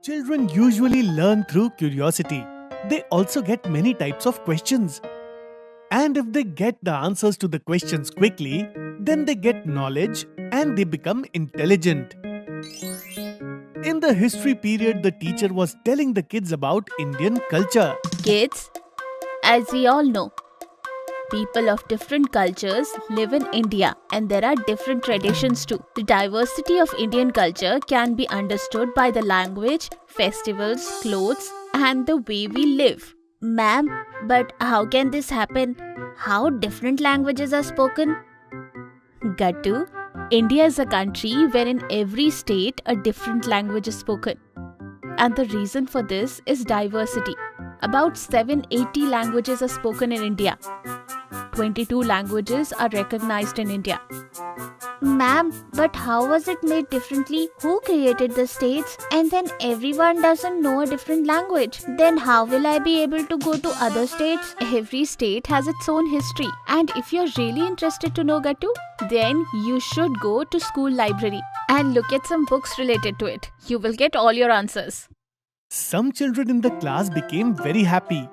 Children usually learn through curiosity. They also get many types of questions. And if they get the answers to the questions quickly, then they get knowledge and they become intelligent. In the history period, the teacher was telling the kids about Indian culture. Kids, as we all know, people of different cultures live in India and there are different traditions too. The diversity of Indian culture can be understood by the language, festivals, clothes, and the way we live. Ma'am, but how can this happen? How different languages are spoken? Gattu, India is a country where in every state a different language is spoken. And the reason for this is diversity. About 780 languages are spoken in India. 22 languages are recognized in India. Ma'am, but how was it made differently? Who created the states? And then everyone doesn't know a different language. Then how will I be able to go to other states? Every state has its own history. And if you're really interested to know Gattu, then you should go to school library and look at some books related to it. You will get all your answers. Some children in the class became very happy.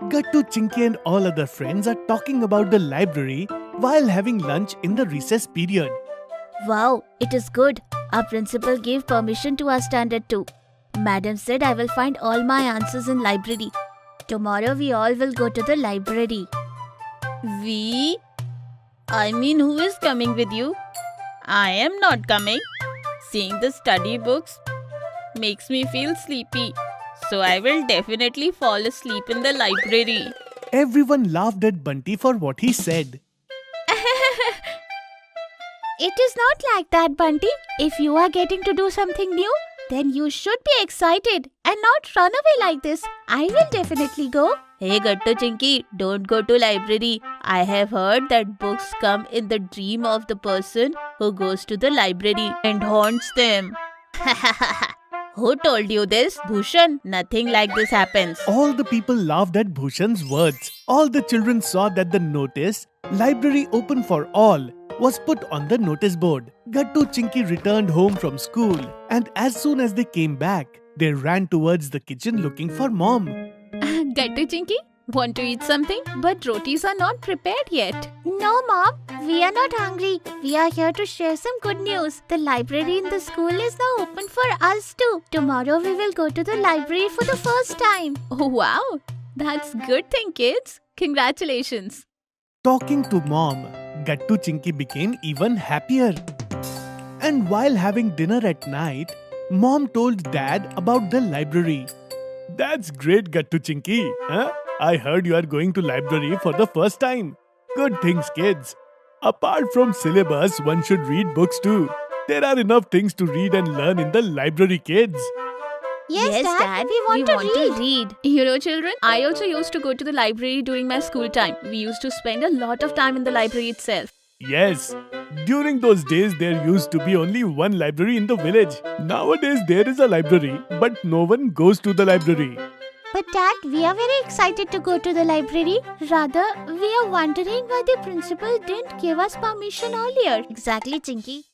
Gattu, Chinky and all other friends are talking about the library while having lunch in the recess period. Wow, it is good. Our principal gave permission to our standard too. Madam said I will find all my answers in library. Tomorrow we all will go to the library. We? I mean, who is coming with you? I am not coming. Seeing the study books makes me feel sleepy. So I will definitely fall asleep in the library. Everyone laughed at Bunty for what he said. It is not like that, Bunty. If you are getting to do something new, then you should be excited and not run away like this. I will definitely go. Hey Gattu Chinky, don't go to library. I have heard that books come in the dream of the person who goes to the library and haunts them. Who told you this? Bhushan, nothing like this happens. All the people laughed at Bhushan's words. All the children saw that the notice, "Library open for all," was put on the notice board. Gattu Chinky returned home from school, and as soon as they came back, they ran towards the kitchen looking for mom. Gattu Chinky, want to eat something? But rotis are not prepared yet. No, Mom. We are not hungry. We are here to share some good news. The library in the school is now open for us too. Tomorrow we will go to the library for the first time. Oh, wow. That's good thing, kids. Congratulations. Talking to mom, Gattu Chinky became even happier. And while having dinner at night, mom told dad about the library. That's great, Gattu Chinky. Huh? I heard you are going to library for the first time. Good things, kids. Apart from syllabus, one should read books too. There are enough things to read and learn in the library, kids. Yes, Dad, we want to read. You know, children, I also used to go to the library during my school time. We used to spend a lot of time in the library itself. Yes, during those days there used to be only one library in the village. Nowadays there is a library, but no one goes to the library. But Dad, we are very excited to go to the library. Rather, we are wondering why the principal didn't give us permission earlier. Exactly, Chinky.